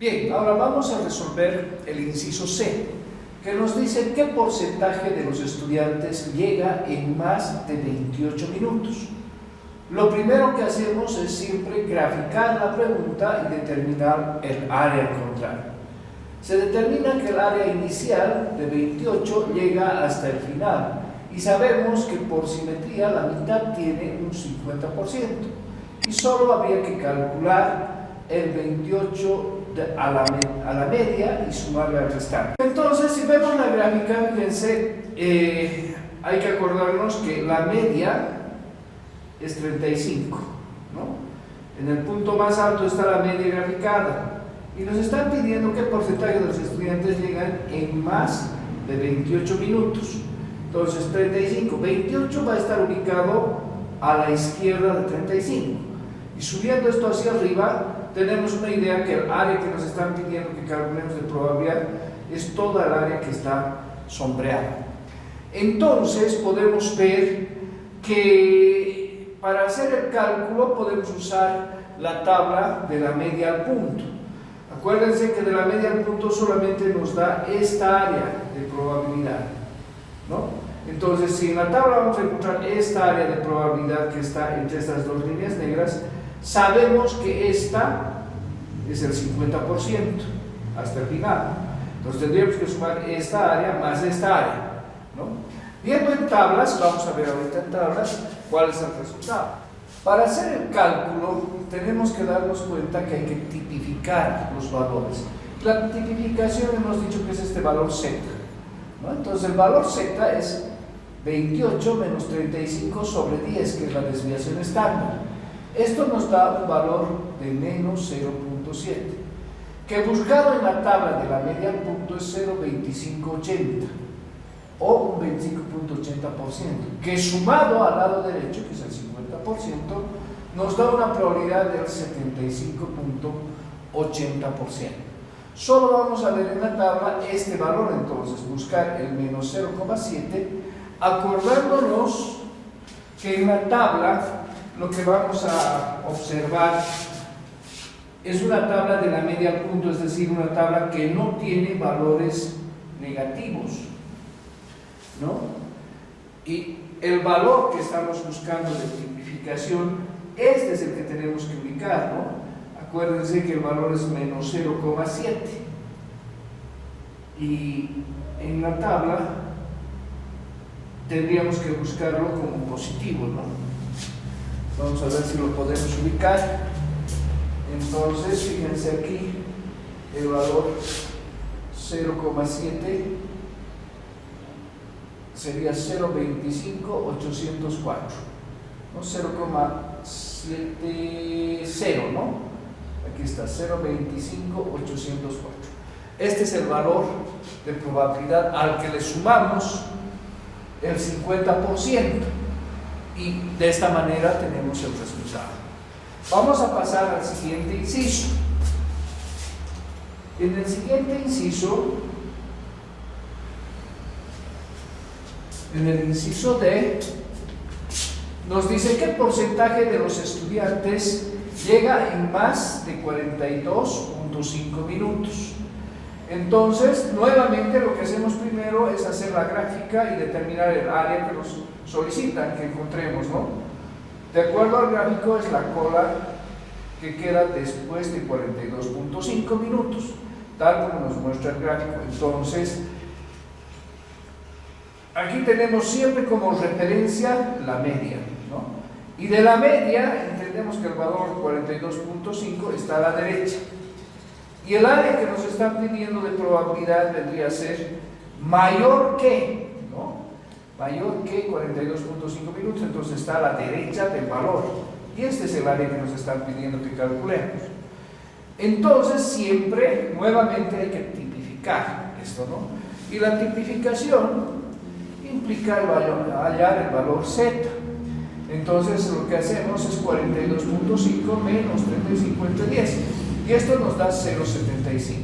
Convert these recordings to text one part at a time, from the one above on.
Bien, ahora vamos a resolver el inciso C, que nos dice qué porcentaje de los estudiantes llega en más de 28 minutos. Lo primero que hacemos es siempre graficar la pregunta y determinar el área a encontrar. Se determina que el área inicial de 28 llega hasta el final y sabemos que por simetría la mitad tiene un 50% y solo habría que calcular el 28 a la media y sumarle al restante. Entonces, si vemos la gráfica, fíjense, hay que acordarnos que la media es 35, ¿no? En el punto más alto está la media graficada y nos están pidiendo qué porcentaje de los estudiantes llegan en más de 28 minutos. Entonces 35, 28 va a estar ubicado a la izquierda de 35 y subiendo esto hacia arriba tenemos una idea que el área que nos están pidiendo que calculemos de probabilidad es toda el área que está sombreada. Entonces podemos ver que para hacer el cálculo podemos usar la tabla de la media al punto. Acuérdense que de la media al punto solamente nos da esta área de probabilidad, ¿no? Entonces, si en la tabla vamos a encontrar esta área de probabilidad que está entre estas dos líneas negras, sabemos que esta es el 50% hasta el final. Entonces tendríamos que sumar esta área más esta área, ¿no? Viendo en tablas, vamos a ver ahorita en tablas cuál es el resultado. Para hacer el cálculo tenemos que darnos cuenta que hay que tipificar los valores. La tipificación hemos dicho que es este valor Z, ¿no? Entonces el valor Z es 28 menos 35 sobre 10, que es la desviación estándar. Esto nos da un valor de menos 0.7, que buscado en la tabla de la media al punto es 0.2580 o un 25.80%, que sumado al lado derecho, que es el 50%, nos da una probabilidad del 75.80%. Solo vamos a ver en la tabla este valor, entonces buscar el menos 0.7, acordándonos que en la tabla lo que vamos a observar es una tabla de la media al punto, es decir, una tabla que no tiene valores negativos, ¿no? Y el valor que estamos buscando de tipificación, este es el que tenemos que ubicar, ¿no? Acuérdense que el valor es menos 0.7 y en la tabla tendríamos que buscarlo como positivo, ¿no? Vamos a ver si lo podemos ubicar. Entonces, fíjense aquí, el valor 0.7 sería 0.25804, ¿no? 0.70, ¿no? Aquí está, 0.25804. Este es el valor de probabilidad al que le sumamos el 50% y de esta manera tenemos el resultado. Vamos a pasar al siguiente inciso. En el siguiente inciso, en el inciso D, nos dice qué porcentaje de los estudiantes llega en más de 42.5 minutos. Entonces, nuevamente lo que hacemos primero es hacer la gráfica y determinar el área que nos solicitan que encontremos, ¿no? De acuerdo al gráfico es la cola que queda después de 42.5 minutos, tal como nos muestra el gráfico. Entonces, aquí tenemos siempre como referencia la media, ¿no? Y de la media entendemos que el valor 42.5 está a la derecha. Y el área que nos están pidiendo de probabilidad vendría a ser mayor que, ¿no? Mayor que 42.5 minutos, entonces está a la derecha del valor. Y este es el área que nos están pidiendo que calculemos. Entonces, siempre, nuevamente, hay que tipificar esto, ¿no? Y la tipificación implica hallar el valor Z. Entonces, lo que hacemos es 42.5 menos 35 entre 10. Y esto nos da 0.75,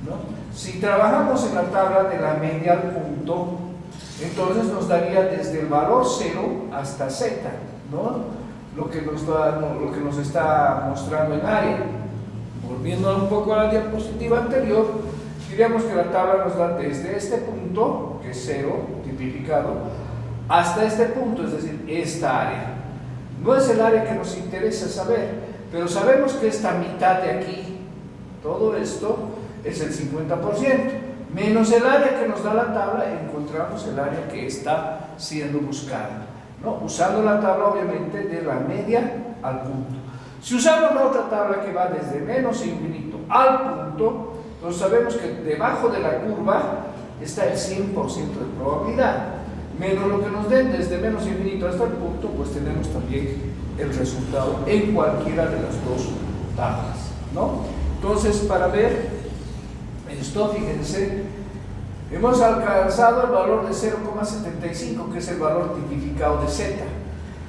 ¿no? Si trabajamos en la tabla de la media al punto, entonces nos daría desde el valor 0 hasta Z, ¿no? Lo que nos está mostrando en área. Volviendo un poco a la diapositiva anterior, diríamos que la tabla nos da desde este punto, que es 0, tipificado, hasta este punto, es decir, esta área. No es el área que nos interesa saber, pero sabemos que esta mitad de aquí, todo esto, es el 50%, menos el área que nos da la tabla, encontramos el área que está siendo buscada, ¿no? Usando la tabla, obviamente, de la media al punto. Si usamos la otra tabla que va desde menos infinito al punto, entonces sabemos que debajo de la curva está el 100% de probabilidad. Menos lo que nos den desde menos infinito hasta el punto, pues tenemos también el resultado en cualquiera de las dos tablas, ¿no? Entonces, para ver esto, fíjense, hemos alcanzado el valor de 0,75, que es el valor tipificado de Z.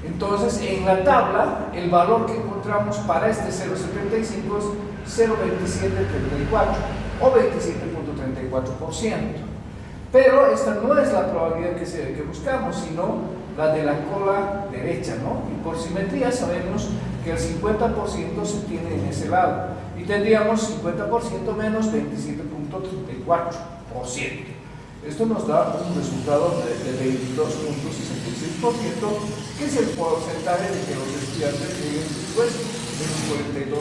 Entonces, en la tabla, el valor que encontramos para este 0,75 es 0,2734 o 27.34%. Pero esta no es la probabilidad que buscamos, sino la de la cola derecha, ¿no? Y por simetría sabemos que el 50% se tiene en ese lado. Y tendríamos 50% menos 27.34%. Esto nos da un resultado de 22.66%, que es el porcentaje de que los estudiantes lleguen después de los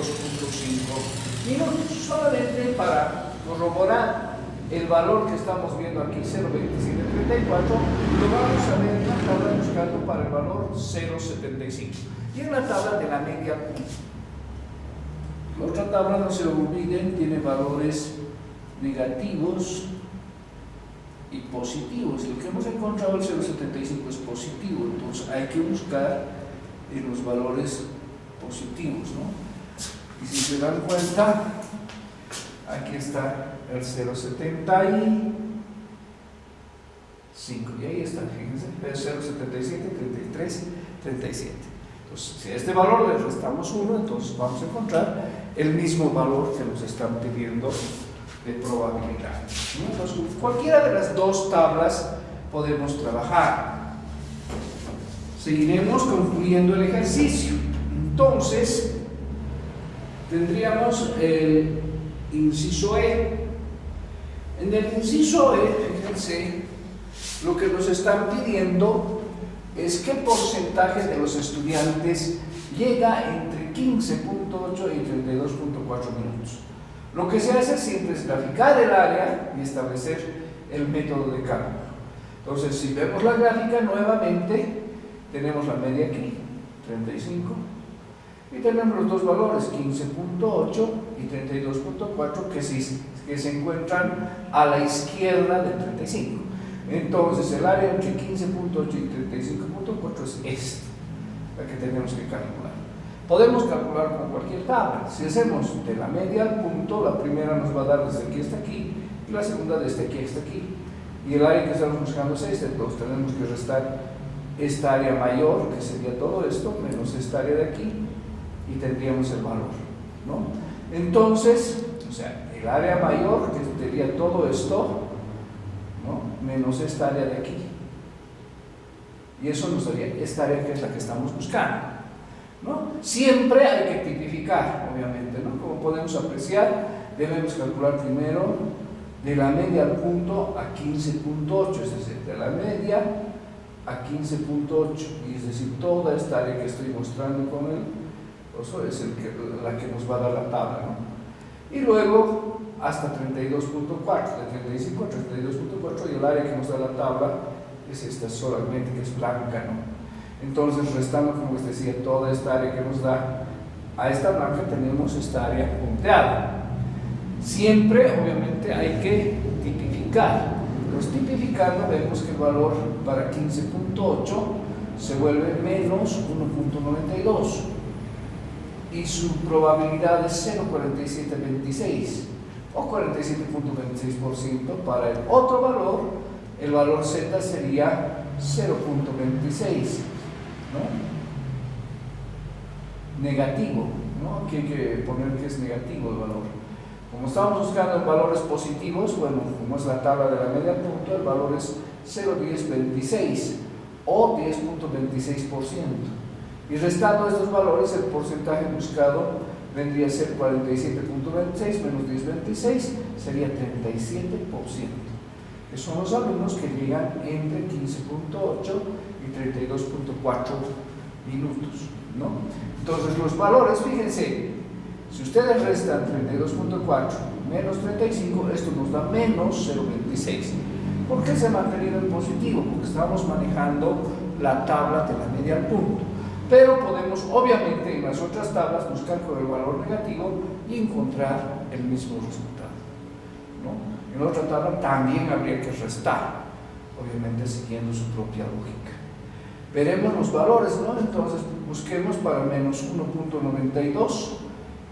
42.5 minutos. Solamente para corroborar el valor que estamos viendo aquí, 0,2734, lo vamos a ver en la tabla buscando para el valor 0,75 y en la tabla de la media punta. La otra tabla, no se olviden, tiene valores negativos y positivos. Lo que hemos encontrado, el 0,75 es positivo, entonces hay que buscar en los valores positivos, ¿no? Y si se dan cuenta, aquí está el 0,75 y ahí está, fíjense, el 0,77, 33, 37. Entonces, si a este valor le restamos 1, entonces vamos a encontrar el mismo valor que nos están pidiendo de probabilidad, ¿no? Entonces, cualquiera de las dos tablas podemos trabajar. Seguiremos concluyendo el ejercicio. Entonces, tendríamos el inciso E. En el inciso E, fíjense, lo que nos están pidiendo es qué porcentaje de los estudiantes llega entre 15.8 y 32.4 minutos. Lo que se hace siempre es graficar el área y establecer el método de cálculo. Entonces, si vemos la gráfica nuevamente, tenemos la media aquí, 35, y tenemos los dos valores, 15.8 y 32.4, que se encuentran a la izquierda del 35. Entonces, el área entre 15.8 y 35.4 es esta, la que tenemos que calcular. Podemos calcular con cualquier tabla. Si hacemos de la media al punto, la primera nos va a dar desde aquí hasta aquí, y la segunda desde aquí hasta aquí. Y el área que estamos buscando es este, entonces tenemos que restar esta área mayor, que sería todo esto, menos esta área de aquí, y tendríamos el valor, ¿no? Entonces, o sea, el área mayor, que sería todo esto, ¿no? Menos esta área de aquí. Y eso nos daría esta área que es la que estamos buscando, ¿no? Siempre hay que tipificar, obviamente, ¿no? Como podemos apreciar, debemos calcular primero de la media al punto a 15.8, es decir, de la media a 15.8, y es decir, toda esta área que estoy mostrando con él, eso es la que nos va a dar la tabla, ¿no? Y luego hasta 32.4, de 35 a 32.4, y el área que nos da la tabla es esta solamente, que es blanca, ¿no? Entonces, restando, como les decía, toda esta área que nos da, a esta blanca tenemos esta área punteada. Siempre, obviamente, hay que tipificar. Entonces, tipificando, vemos que el valor para 15.8 se vuelve menos 1.92 y su probabilidad es 0,4726 o 47.26%. Para el otro valor, el valor Z sería 0.26, ¿no? Negativo, ¿no? Aquí hay que poner que es negativo el valor. Como estamos buscando valores positivos, bueno, como es la tabla de la media punto, el valor es 0.1026 o 10.26%. Y restando estos valores, el porcentaje buscado vendría a ser 47.26 menos 10.26, sería 37%. Que son los alumnos que llegan entre 15.8 y 32.4 minutos, ¿no? Entonces los valores, fíjense, si ustedes restan 32.4 menos 35, esto nos da menos 0.26. ¿Por qué se ha mantenido en positivo? Porque estamos manejando la tabla de la media al punto. Pero podemos, obviamente, en las otras tablas buscar con el valor negativo y encontrar el mismo resultado, ¿no? En la otra tabla también habría que restar, obviamente siguiendo su propia lógica. Veremos los valores, ¿no? Entonces busquemos para menos 1.92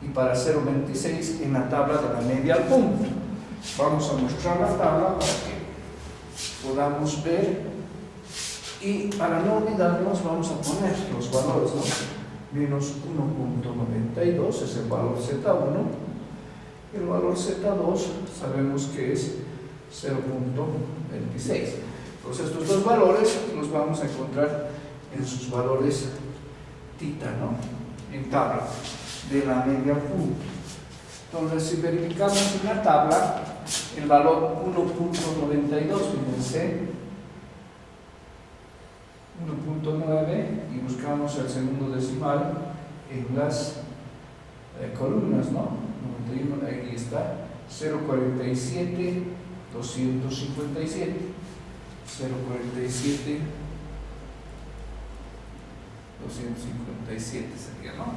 y para 0.26 en la tabla de la media al punto. Vamos a mostrar la tabla para que podamos ver, y para no olvidarnos vamos a poner los valores, ¿no? Menos 1.92 es el valor Z1, el valor Z2 sabemos que es 0.26. Entonces estos dos valores los vamos a encontrar en sus valores tita, ¿no? En tabla de la media al punto. Entonces si verificamos en la tabla el valor 1.92, fíjense, 1.9, y buscamos el segundo decimal en las columnas, ¿no? 91, ahí está, 0.47, 257, 0.47, 257 sería, ¿no?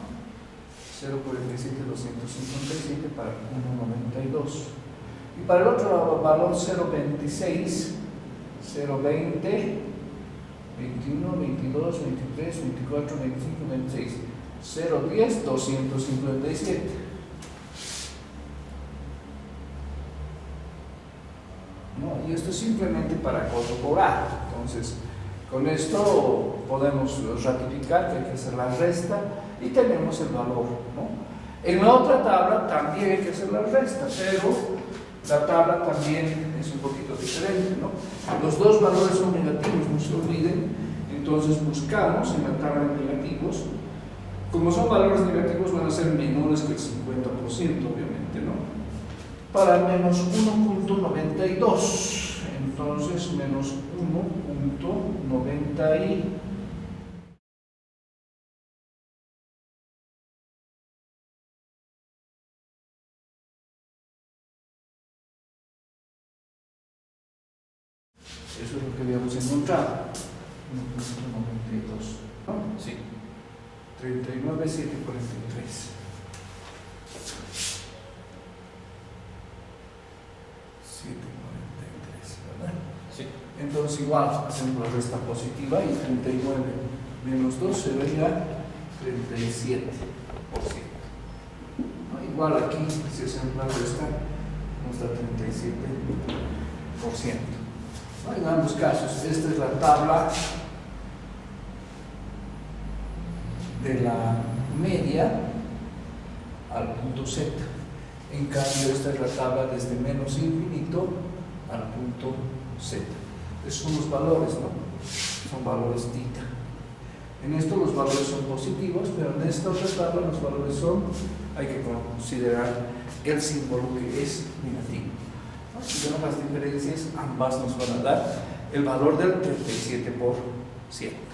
0.47, 257 para 1.92. Y para el otro valor 0.26, 0.20, 21, 22, 23, 24, 25, 26, 0.10, 257. ¿No? Y esto es simplemente para corroborar. Entonces, con esto podemos ratificar que hay que hacer la resta y tenemos el valor, ¿no? En la otra tabla también hay que hacer la resta, pero la tabla también es un poquito diferente, ¿no? Los dos valores son negativos, no se olviden. Entonces buscamos en la tabla de negativos, como son valores negativos van a ser menores que el 50%, obviamente, ¿no? Para menos 1.92, entonces menos 1.90 eso es lo que habíamos encontrado. 1.92, ¿no? Sí. 39.743. 743, ¿verdad? Sí. Entonces igual hacemos la resta positiva y 39 menos 2 sería 37%. ¿No? Igual aquí, si hacemos la resta, nos da 37%. ¿No? En ambos casos, esta es la tabla de la media al punto Z. En cambio, esta es la tabla desde menos infinito al punto Z. Esos son los valores, ¿no? Son valores tita. En esto los valores son positivos, pero en esta otra tabla los valores son, hay que considerar el símbolo que es negativo. ¿No? Si vemos las diferencias, ambas nos van a dar el valor del 37%.